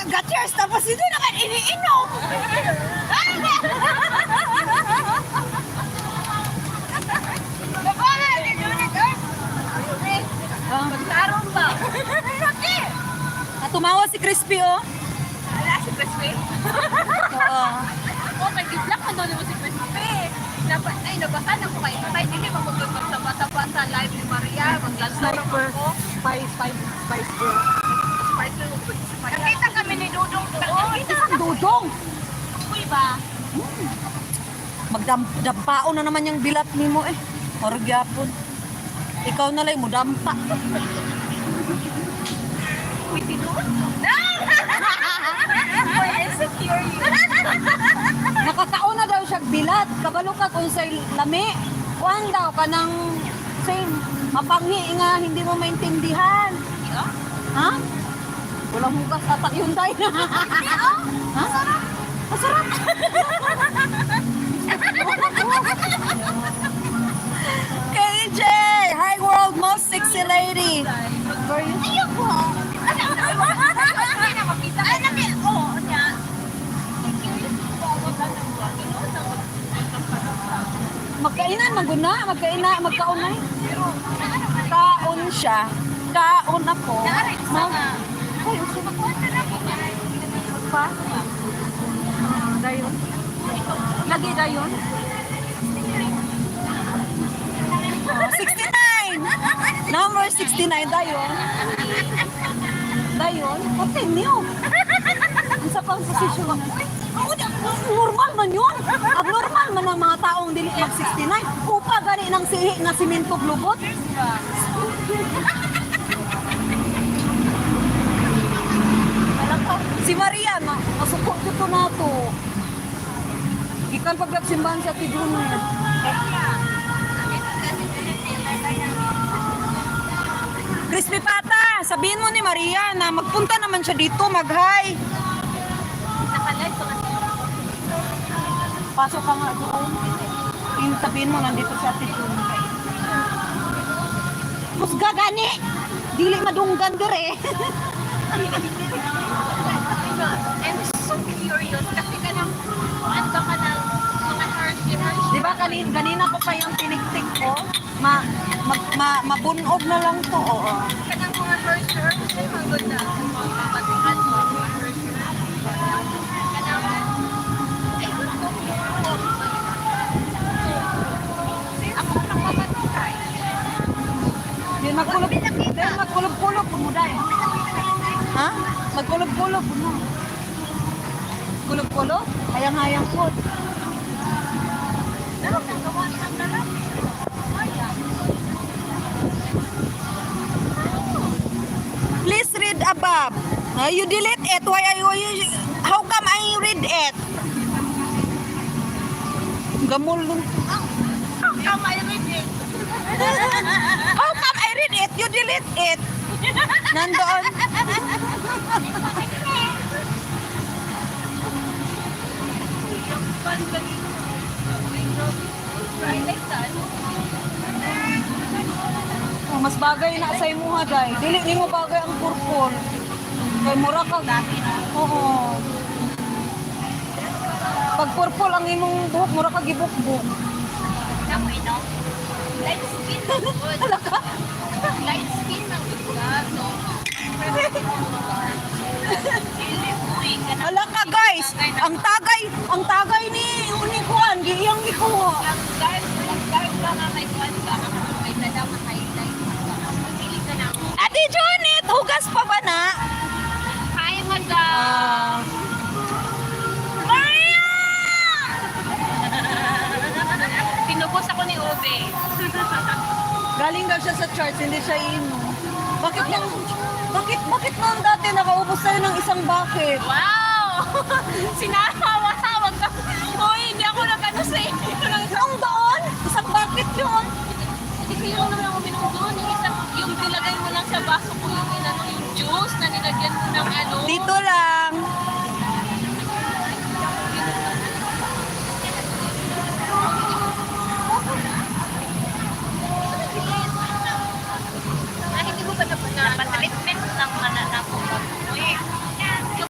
mag-cheers tapos hindi naman iniinom. Maglarong ba? Tumawa si Crispy, oh. Wala si Crispy. Oo. Oh, may giblak na doon mo si Crispy. Ay, nabasan ako kayo. Patay, hindi ba magsaba sa live ni Maria? Maglansara ako. Spice girl. Nakita kami ni Dudong doon. Dudong! Uy ba? Magdampao na naman yung bilat ni mo, eh. Orgyapon. Ikaw na lang mo dampa. Uy, Dudong? Uy, insecure yun. Nakakaon na daw siya bilat. Kabalo ka kung sa lami. Kuhan daw ka ng same. Mapanghi nga, hindi mo maintindihan. Ha? Walang hugas atak yun tayo. Ha? Masarap. KJ! Hi world, most sexy lady. Where are you? Ayoko. Hindi na makita. Ay, oo. Magkainan, magkaunay. Kaon siya. Kaon ako. Pa? Dayon. Lagi dayon. 69! Number 69, dayon. Dayon? Continue. Ang sa pang posisyon. Normal man yun. Abnormal man ang mga taong dili mag-69. Upa gani ng sihi nga simintog lubot. Si Maria, masukot ko na to. Ikan paglagsimbahan sa Tiduno. Crispy Pata, sabihin mo ni Maria na magpunta naman siya dito, mag-hi. Nakalive ko kasi. Pasok ka nga doon. Yung sabihin mo, nandito sa Tiduno. Musga gani! Dili madunggan dire. I'm so curious kasi kanang ano ka na mga Hershey. Di ba kanina ko pa yung tiniktik ko? Mabunog na lang to. Oo. Kanang mga Hershey, magod na. Mga matikan mo, mga Hershey. Kanang, ay gusto ko. Ako nang mamatay. Di magkulog-kulog pumuday. Ha? Magkulog-kulog mo. Kulog-kulog? Hayang-hayang po. Pero kung gawa ng lalaki, Please read above. You delete it. How come I read it? Gamol nun. Come, I read it. How come I read it? You delete it. Nandoon. Oh, mas bagay na sa imo ha, day. Dili nimo bagay ang purple. Kay mura ka. Oo. Pag purple ang imong buhok, mura ka gibukbuk. Namoy, no? Light skin na good. Light skin na good ka. So, Ala ka guys, ang tagay ni Unikuan, giyang gikuha. guys ka nga kay Juan ka. May tadama highlight. Pili ka na. Ate Janet, hugas pa ba na? Hi, madam. Maria! Pinubos ako ni Ube. Galing daw siya sa church, hindi siya iinom. Bakit noon dati nakaubos tayo ng isang bucket? Wow! Sinahawag ka. Hoy, hindi ako nag-ano sa inyo. Noong doon, isang bucket yun. Hindi ko yung naman ako binuo doon. Yung nilagay mo lang sa baso ko yung inano, yung juice na nilagyan mo ng ano. Dito